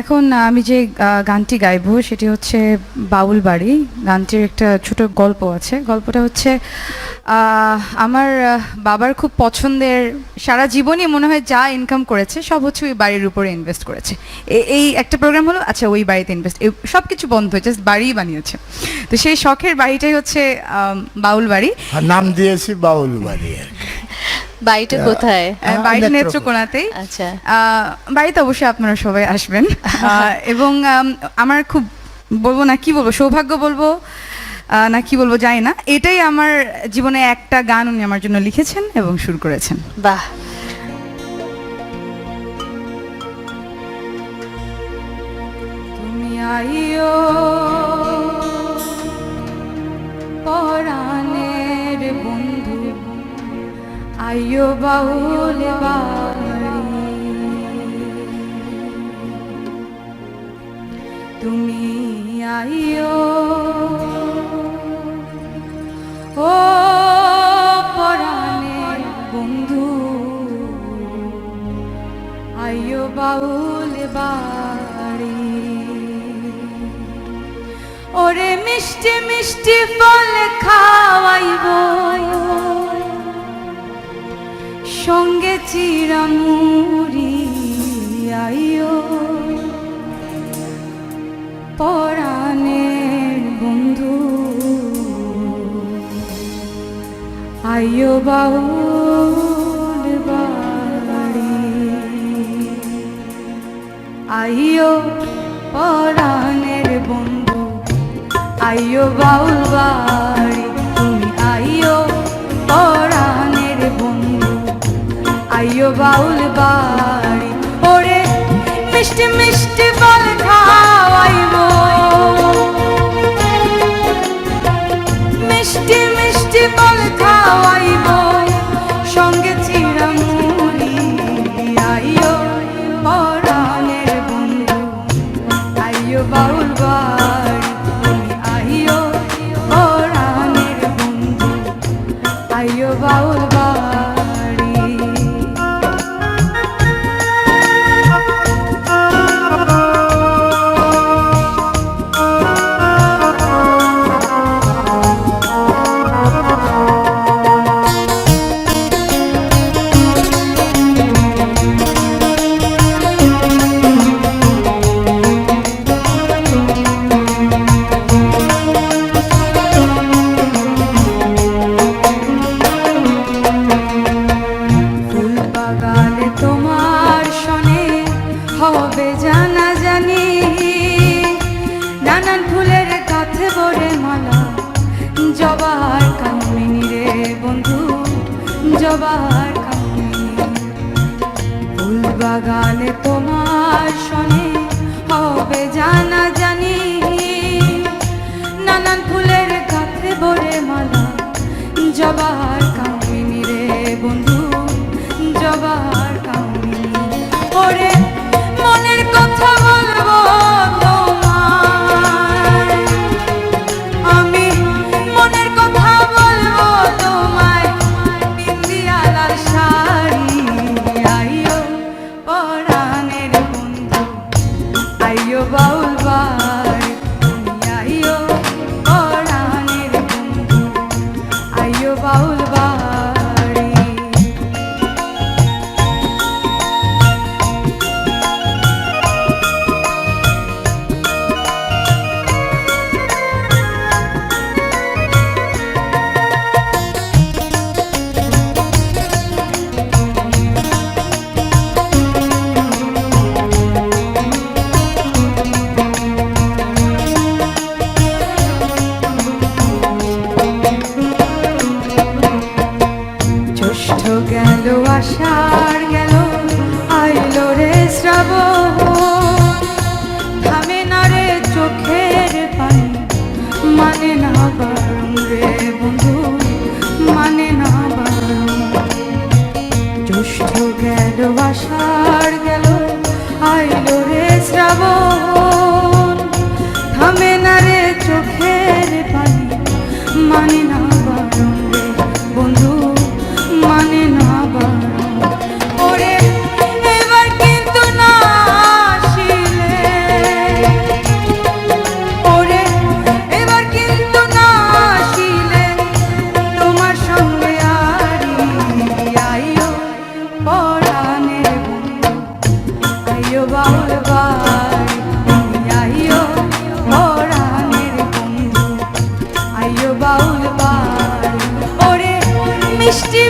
এখন আমি যে গানটি গাইবো সেটি হচ্ছে বাউল বাড়ি। গানটির একটা ছোট গল্প আছে। গল্পটা হচ্ছে আমার বাবার খুব পছন্দের, সারা জীবনই মনে হয় যা ইনকাম করেছে সব হচ্ছে ওই বাড়ির উপরে ইনভেস্ট করেছে। এই একটা প্রোগ্রাম হলো, আচ্ছা ওই বাড়িতে ইনভেস্ট, সব কিছু বন্ধ, জাস্ট বাড়িই বানিয়েছে। তো সেই শখের বাড়িটাই হচ্ছে বাউল বাড়ি, নাম দিয়েছি বাউল বাড়ি। বাড়িটা কোথায়? বাড়িটা নেত্রকোনাতেই। আচ্ছা, বাড়িতে অবশ্যই আপনারা সবাই আসবেন। এবং আমার খুব বলবো না কি বলবো, সৌভাগ্য বলবো না কি বলবো জানি না, এটাই আমার জীবনে একটা গান উনি আমার জন্য লিখেছেন এবং সুর করেছেন। বাহ। তুমি আইও পরাণের বন্ধু, আইও বাউল বাড়ি, তুমি আইও ও পরাণের বন্ধু, আইও বাউল বাড়ি। ওরে মিষ্টি মিষ্টি ফল খাওয়াইব, সঙ্গে চিরামুড়ি, আইও পরাণের বন্ধু, আইও বাউল বাড়ি, আইও পরাণের বন্ধু, আইও বাউল বাড়ি, তুমি আইও পরাণের বন্ধু, আইও বাউল বাড়ি। ওরে মিষ্টি মিষ্টি ফল খাওয়াইব, মিষ্টি মিষ্টি ফল খাওয়াইব, সঙ্গে চিরামুড়ি, আইও পরাণের বন্ধু, আইও বাউল বাড়ি, তুমি আইও পরাণের বন্ধু, আইও বাউল বাড়ি। হবে জানা জানি, নানান ফুলের কাছে ভরে মালা, জবার কামিনী রে বন্ধু, জবার কামিনী। ফুল বাগানে তোমার শনে হবে জানা জানি, নানান ফুলের কাছে ভরে মালা, জবার কামিনী রে বন্ধু, জবার কামিনী। ওরে মনের কথা বলবো তোমায়, আমি মনের কথা বলবো তোমায়, বিন্দিয়া লাল শাড়ি, আইও পরাণের বন্ধু, আইও বাউল বাড়ি, তুমি আইও পরাণের বন্ধু, আইও বাউল বাড়ি। জ্যৈষ্ঠ গেল আষাঢ় গেল, আইলো রে শ্রাবণ, থামে না রে চোখের পানি, মানে না বারণ রে বন্ধু, মানে না বারণ। জ্যৈষ্ঠ গেল আষাঢ় গেল, আইলো রে শ্রাবণ, থামে না রে চোখের পানি, মানে না বারণ রে বন্ধু, মানে না বারণ। বৃষ্টি